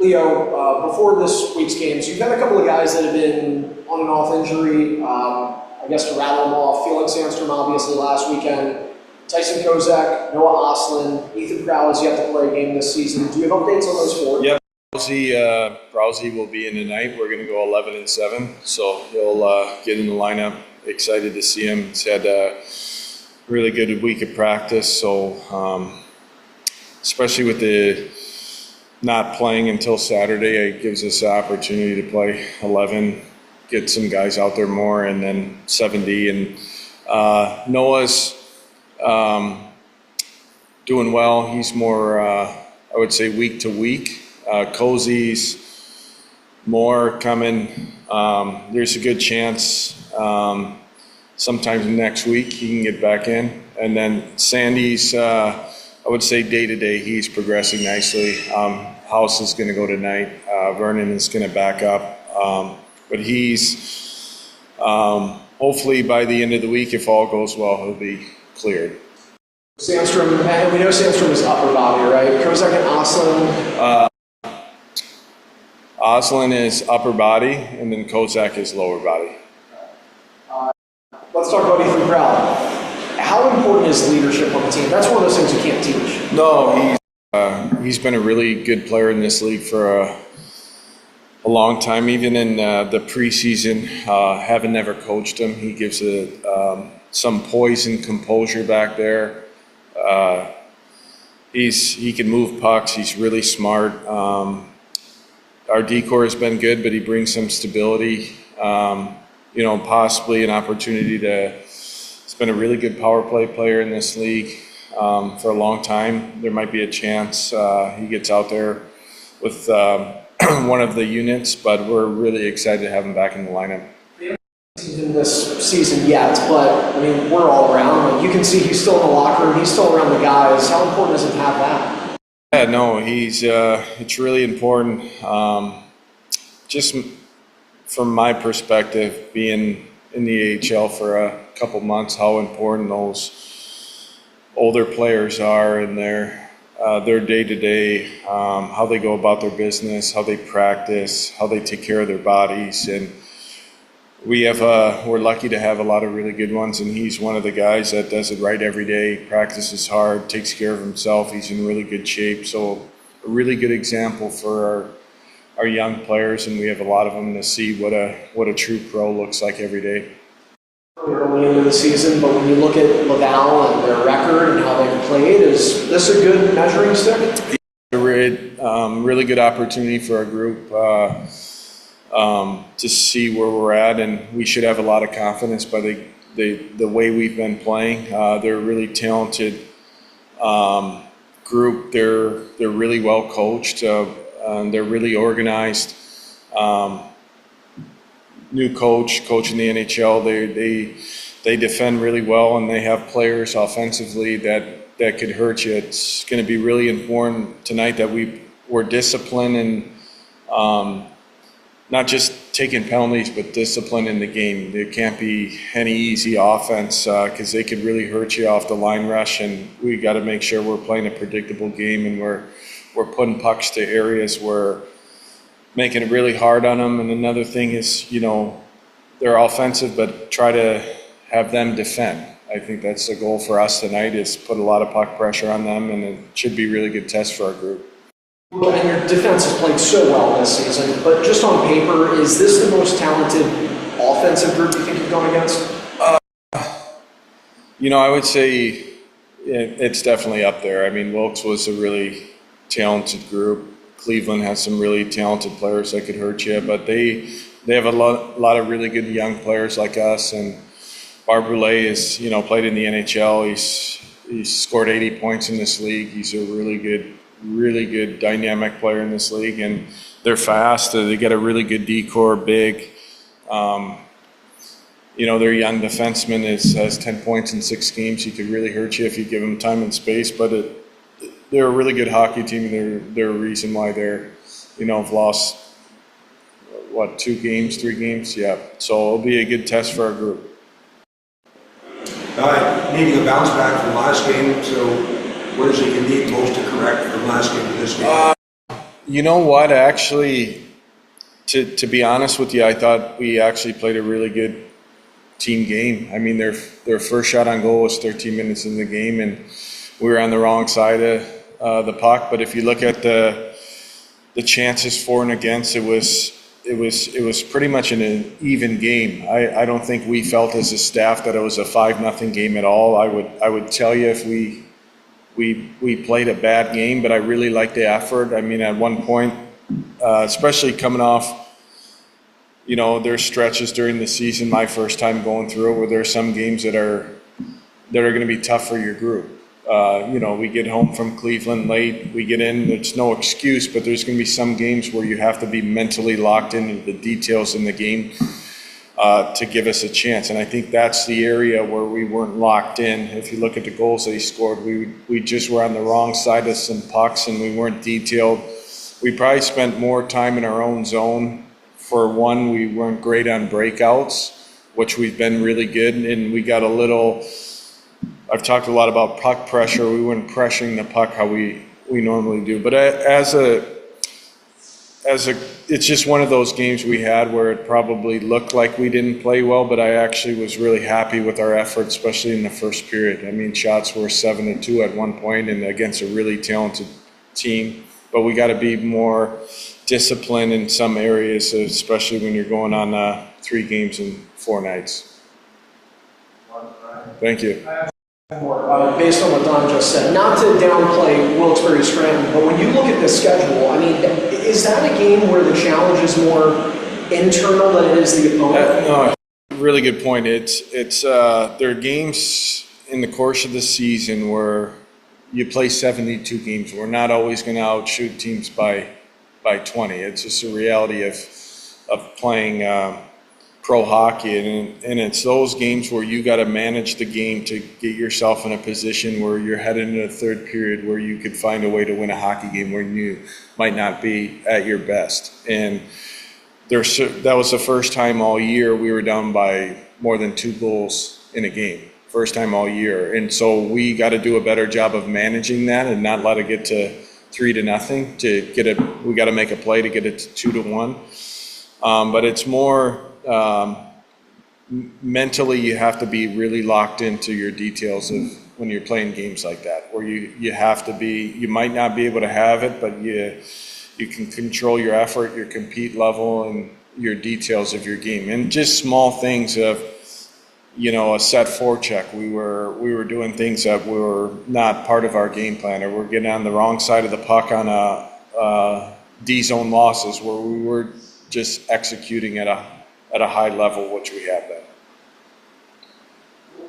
Leo, before this week's games, you've had a couple of guys that have been on and off injury. I guess to rattle them off, Felix Sandstrom obviously last weekend, Tyson Kozak, Noah Oslin, Ethan Prowse yet to play a game this season. Do you have updates on those four? Yeah, Browsey will be in tonight. We're going to go 11-7, so he'll get in the lineup. Excited to see him. He's had a really good week of practice, so especially with the not playing until Saturday, it gives us the opportunity to play 11, get some guys out there more, and then 7D. And Noah's doing well. He's more, I would say, week to week. Cozy's more coming. There's a good chance sometime next week he can get back in. And then Sandy's, I would say day to day, he's progressing nicely. House is going to go tonight. Vernon is going to back up. But he's, hopefully by the end of the week, if all goes well, he'll be cleared. Sandstrom, and we know Sandstrom is upper body, right? Kozak and Oslin? Oslin is upper body, and then Kozak is lower body. Let's talk about Ethan Proud. How important is leadership on the team? That's one of those things you can't teach. No, he's been a really good player in this league for a long time. Even in the preseason, having never coached him, he gives some poise and composure back there. He can move pucks. He's really smart. Our decor has been good, but he brings some stability. Possibly an opportunity to. He's been a really good power play player in this league for a long time. There might be a chance he gets out there with one of the units, but we're really excited to have him back in the lineup. In this season yet, but I mean, we're all around. You can see he's still in the locker room. He's still around the guys. How important is it to have that? Yeah, no, it's really important. Just from my perspective, being in the AHL for a couple months, how important those older players are in their day-to-day, how they go about their business, how they practice, how they take care of their bodies. And we're lucky to have a lot of really good ones, and he's one of the guys that does it right every day, practices hard, takes care of himself. He's in really good shape. So a really good example for our young players, and we have a lot of them to see what a true pro looks like every day. Early into the season, but when you look at Laval and their record and how they've played, is this a good measuring stick? A really good opportunity for our group to see where we're at, and we should have a lot of confidence by the way we've been playing. They're a really talented group. They're really well coached. They're really organized. New coach in the NHL. They defend really well, and they have players offensively that could hurt you. It's going to be really important tonight that we're disciplined and not just taking penalties, but discipline in the game. There can't be any easy offense because they could really hurt you off the line rush, and we got to make sure we're playing a predictable game and we're putting pucks to areas where making it really hard on them. And another thing is, they're offensive, but try to have them defend. I think that's the goal for us tonight, is put a lot of puck pressure on them, and it should be a really good test for our group. Well, and your defense has played so well this season, but just on paper, is this the most talented offensive group you think you've gone against? I would say it's definitely up there. I mean, Wilkes was a really talented group. Cleveland has some really talented players that could hurt you, but they have a lot of really good young players like us. And Barboulay is, played in the NHL. He's scored 80 points in this league. He's a really good dynamic player in this league, and they're fast. They get a really good decor, big. Their young defenseman has 10 points in 6 games. He could really hurt you if you give him time and space, but they're a really good hockey team. They're a reason why have lost, 3 games? Yeah. So it'll be a good test for our group. Needing a bounce back from last game, so what is it you need most to correct from last game to this game? You know what? Actually, to be honest with you, I thought we actually played a really good team game. I mean, their first shot on goal was 13 minutes in the game, and we were on the wrong side of the puck. But if you look at the chances for and against, it was pretty much an even game. I don't think we felt as a staff that it was a 5-0 game at all. I would tell you if we played a bad game, but I really liked the effort. I mean, at one point, especially coming off, there's stretches during the season, my first time going through it, where there's some games that are going to be tough for your group. We get home from Cleveland late, we get in, it's no excuse, but there's going to be some games where you have to be mentally locked into the details in the game to give us a chance. And I think that's the area where we weren't locked in. If you look at the goals that he scored, we just were on the wrong side of some pucks and we weren't detailed. We probably spent more time in our own zone. For one, we weren't great on breakouts, which we've been really good, and we got a little... I've talked a lot about puck pressure. We weren't pressuring the puck how we normally do. But it's just one of those games we had where it probably looked like we didn't play well, but I actually was really happy with our effort, especially in the first period. I mean, shots were 7-2 at one point and against a really talented team. But we got to be more disciplined in some areas, especially when you're going on 3 games in 4 nights. Thank you. Based on what Don just said, not to downplay Wilkes-Barre-Scranton, but when you look at the schedule, I mean, is that a game where the challenge is more internal than it is the opponent? No, really good point. There are games in the course of the season where you play 72 games. We're not always going to outshoot teams by 20. It's just a reality of playing pro hockey, and it's those games where you got to manage the game to get yourself in a position where you're headed into the third period where you could find a way to win a hockey game where you might not be at your best. And that was the first time all year we were down by more than 2 goals in a game. First time all year. And so we got to do a better job of managing that and not let it get to 3-0 we got to make a play to get it to 2-1. But it's more mentally you have to be really locked into your details of when you're playing games like that, where you have to be, you might not be able to have it, but you can control your effort, your compete level, and your details of your game. And just small things of, a set forecheck. We were doing things that were not part of our game plan, or we're getting on the wrong side of the puck on a D-zone losses where we were just executing at a high level, which we have been.